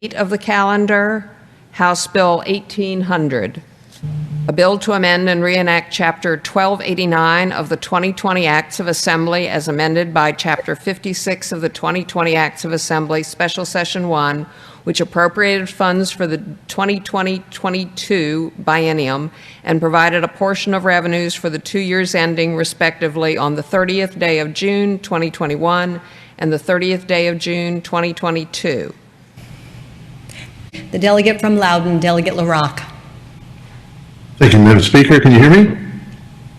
Of the calendar, House Bill 1800, a bill to amend and reenact Chapter 1289 of the 2020 Acts of Assembly as amended by Chapter 56 of the 2020 Acts of Assembly, Special Session 1, which appropriated funds for the 2020-22 biennium and provided a portion of revenues for the 2 years ending, respectively, on the 30th day of June 2021 and the 30th day of June 2022. The delegate from Loudoun, Delegate LaRock. Thank you, Madam Speaker. Can you hear me?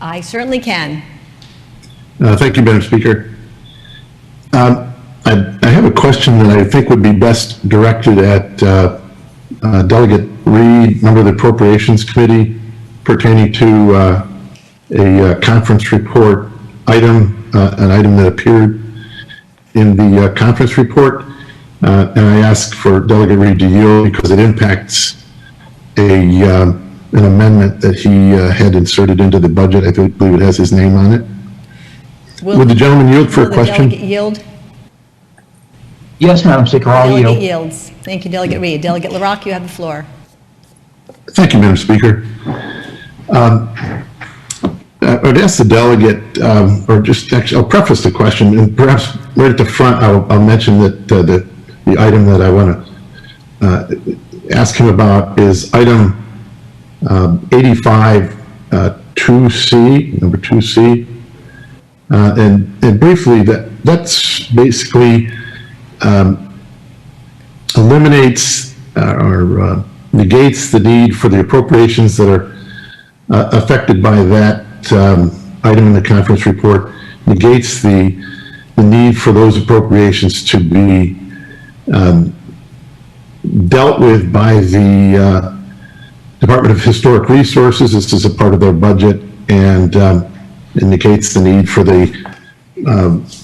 I certainly can. Thank you, Madam Speaker. I have a question that I think would be best directed at Delegate Reed, member of the Appropriations Committee, pertaining to a conference report item, an item that appeared in the conference report. And I ask for Delegate Reed to yield because it impacts an amendment that he had inserted into the budget. I believe it has his name on it. Would the gentleman yield for a question? Delegate yield? Yes, Madam Speaker, I'll yield. Delegate yields. Thank you, Delegate Reed. Delegate LaRock, you have the floor. Thank you, Madam Speaker. I would ask the delegate, or just actually, I'll preface the question, and perhaps right at the front, I'll mention that the item that I want to ask him about is item 85 2C, number 2C. And briefly, that's basically eliminates or negates the need for the appropriations that are affected by that item in the conference report, negates the need for those appropriations to be dealt with by the Department of Historic Resources. This is a part of their budget, and indicates the need for the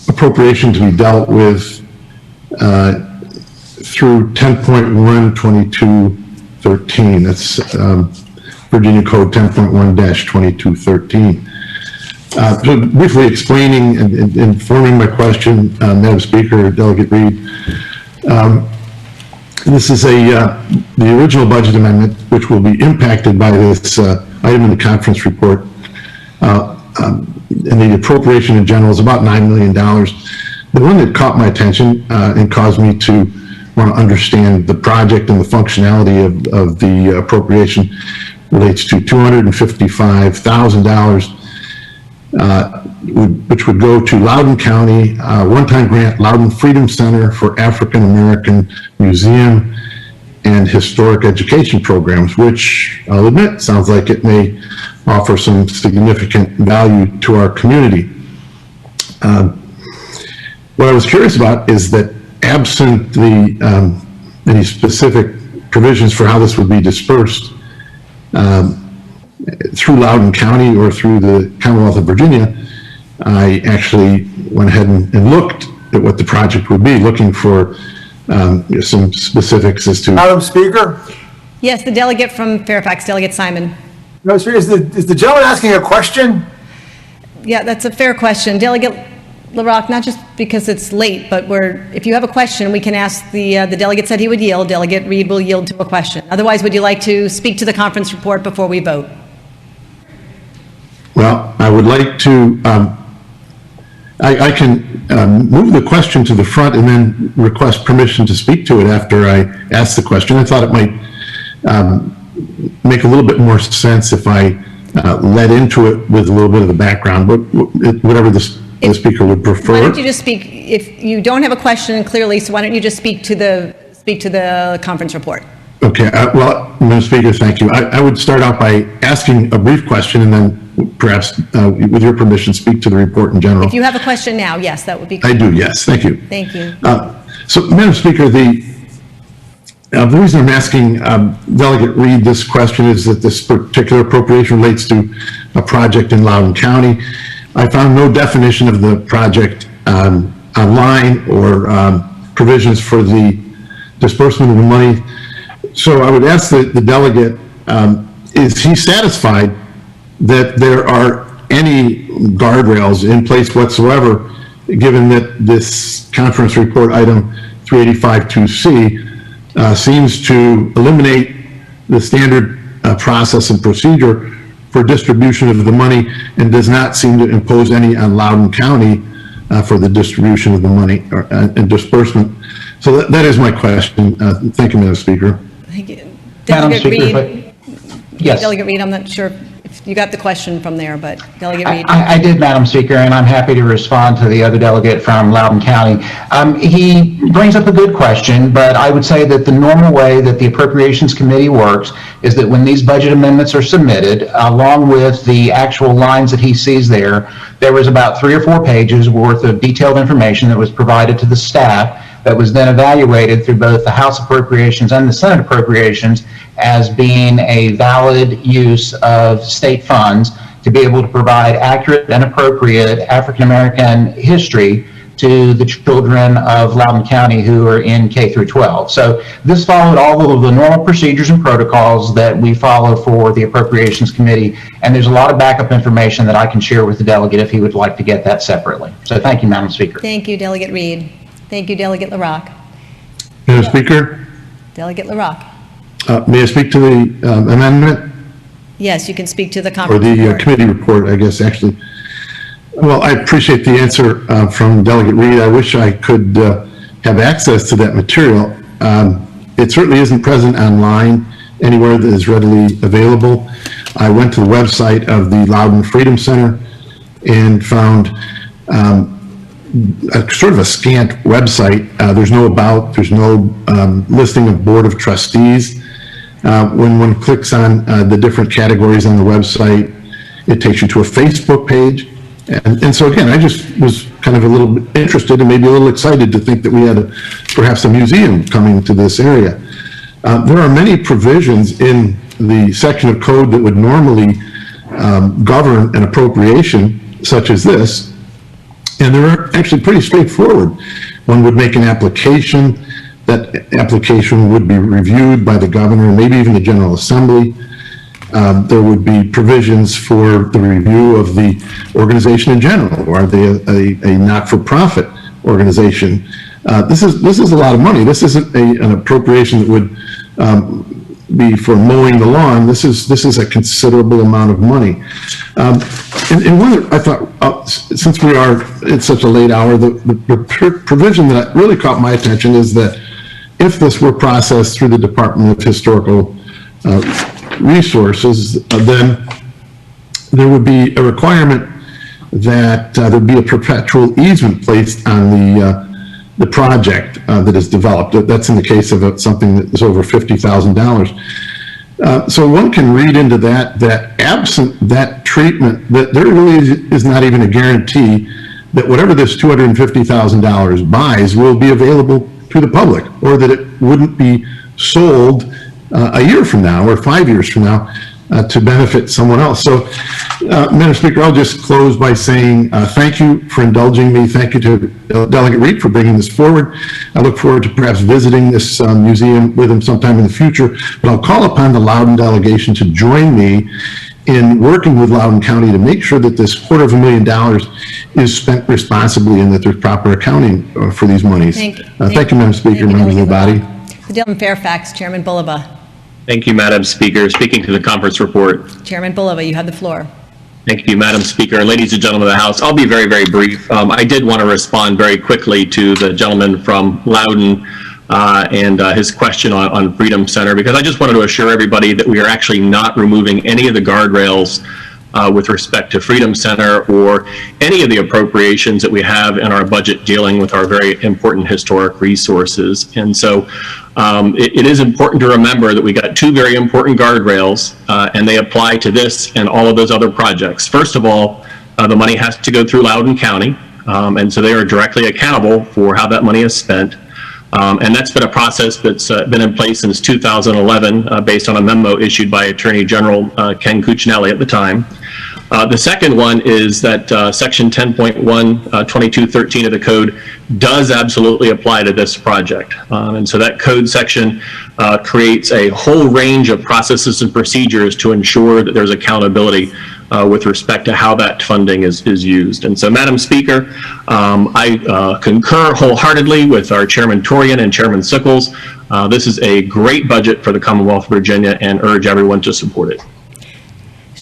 appropriation to be dealt with through 10.12213. That's Virginia Code 10.1-2213. So briefly explaining and informing my question, Madam Speaker, Delegate Reed, this is the original budget amendment, which will be impacted by this item in the conference report. And the appropriation in general is about $9 million. The one that caught my attention and caused me to want to understand the project and the functionality of the appropriation relates to $255,000, which would go to Loudoun County, one-time grant, Loudoun Freedom Center for African American Museum and Historic Education Programs, which I'll admit sounds like it may offer some significant value to our community. What I was curious about is that absent the any specific provisions for how this would be dispersed through Loudoun County or through the Commonwealth of Virginia, I actually went ahead and looked at what the project would be, looking for some specifics as to... Madam Speaker? Yes, the delegate from Fairfax, Delegate Simon. Madam Speaker, is the gentleman asking a question? Yeah, that's a fair question. Delegate LaRock, not just because it's late, but if you have a question, we can ask the delegate said he would yield. Delegate Reed will yield to a question. Otherwise, would you like to speak to the conference report before we vote? Well, I would like to, I can move the question to the front and then request permission to speak to it after I ask the question. I thought it might make a little bit more sense if I led into it with a little bit of the background, but whatever the speaker would prefer. Why don't you just speak, if you don't have a question clearly, so why don't you just speak to the conference report? Okay, well, Madam Speaker, thank you. I would start out by asking a brief question and then perhaps, with your permission, speak to the report in general. If you have a question now, yes, that would be good. I do, yes, thank you. Thank you. So, Madam Speaker, the reason I'm asking Delegate Reed this question is that this particular appropriation relates to a project in Loudoun County. I found no definition of the project online or provisions for the disbursement of the money. So I would ask the delegate, is he satisfied that there are any guardrails in place whatsoever, given that this conference report item 385-2C seems to eliminate the standard process and procedure for distribution of the money and does not seem to impose any on Loudoun County for the distribution of the money and disbursement. So that is my question. Thank you, Madam Speaker. Thank you. Madam Delegate Speaker, Reed. yes. Delegate Reed, I'm not sure if you got the question from there, but Delegate Reed. I did, Madam Speaker, and I'm happy to respond to the other delegate from Loudoun County. He brings up a good question, but I would say that the normal way that the Appropriations Committee works is that when these budget amendments are submitted, along with the actual lines that he sees there was about 3 or 4 pages worth of detailed information that was provided to the staff that was then evaluated through both the House Appropriations and the Senate Appropriations as being a valid use of state funds to be able to provide accurate and appropriate African-American history to the children of Loudoun County who are in K through 12. So this followed all of the normal procedures and protocols that we follow for the Appropriations Committee, and there's a lot of backup information that I can share with the delegate if he would like to get that separately. So thank you, Madam Speaker. Thank you, Delegate Reed. Thank you, Delegate LaRock. Madam Speaker, Delegate LaRock. may I speak to the amendment Yes, you can speak to the or conference the report. committee report, I guess, actually? Well, I appreciate the answer from Delegate Reed. I wish I could have access to that material. It certainly isn't present online anywhere that is readily available. I went to the website of the Loudoun Freedom Center and found a sort of a scant website. There's no about, there's no listing of Board of Trustees. When one clicks on the different categories on the website, it takes you to a Facebook page. And so again, I just was kind of a little bit interested and maybe a little excited to think that we had perhaps a museum coming to this area. There are many provisions in the section of code that would normally govern an appropriation such as this, and they're actually pretty straightforward. One would make an application. That application would be reviewed by the governor, maybe even the General Assembly. There would be provisions for the review of the organization in general. Are they a not-for-profit organization? This is a lot of money. This isn't an appropriation that would be for mowing the lawn. This is a considerable amount of money. And one that I thought, since we are at such a late hour, the provision that really caught my attention is that if this were processed through the Department of Historical Resources, then there would be a requirement that there'd be a perpetual easement placed on the project that is developed. That's in the case of something that is over $50,000. So one can read into that absent that treatment, that there really is not even a guarantee that whatever this $250,000 buys will be available to the public, or that it wouldn't be sold a year from now or 5 years from now to benefit someone else. So, Madam Speaker, I'll just close by saying thank you for indulging me. Thank you to Delegate Reed for bringing this forward. I look forward to perhaps visiting this museum with him sometime in the future, but I'll call upon the Loudoun delegation to join me in working with Loudoun County to make sure that this $250,000 is spent responsibly and that there's proper accounting for these monies. Thank you, Madam Speaker, members of the body. The Delegate Fairfax, Chairman Bulaba. Thank you, Madam Speaker. Speaking to the conference report. Chairman Bulaba, you have the floor. Thank you, Madam Speaker. Ladies and gentlemen of the House, I'll be very, very brief. I did want to respond very quickly to the gentleman from Loudoun and his question on Freedom Center, because I just wanted to assure everybody that we are actually not removing any of the guardrails with respect to Freedom Center or any of the appropriations that we have in our budget dealing with our very important historic resources. And so it is important to remember that we got two very important guardrails and they apply to this and all of those other projects. First of all, the money has to go through Loudoun County, and so they are directly accountable for how that money is spent. And that's been a process that's been in place since 2011 based on a memo issued by Attorney General Ken Cuccinelli at the time. The second one is that Section 10.12213 of the code does absolutely apply to this project. And so that code section creates a whole range of processes and procedures to ensure that there's accountability with respect to how that funding is used. And so, Madam Speaker, I concur wholeheartedly with our Chairman Torian and Chairman Sickles. This is a great budget for the Commonwealth of Virginia and urge everyone to support it.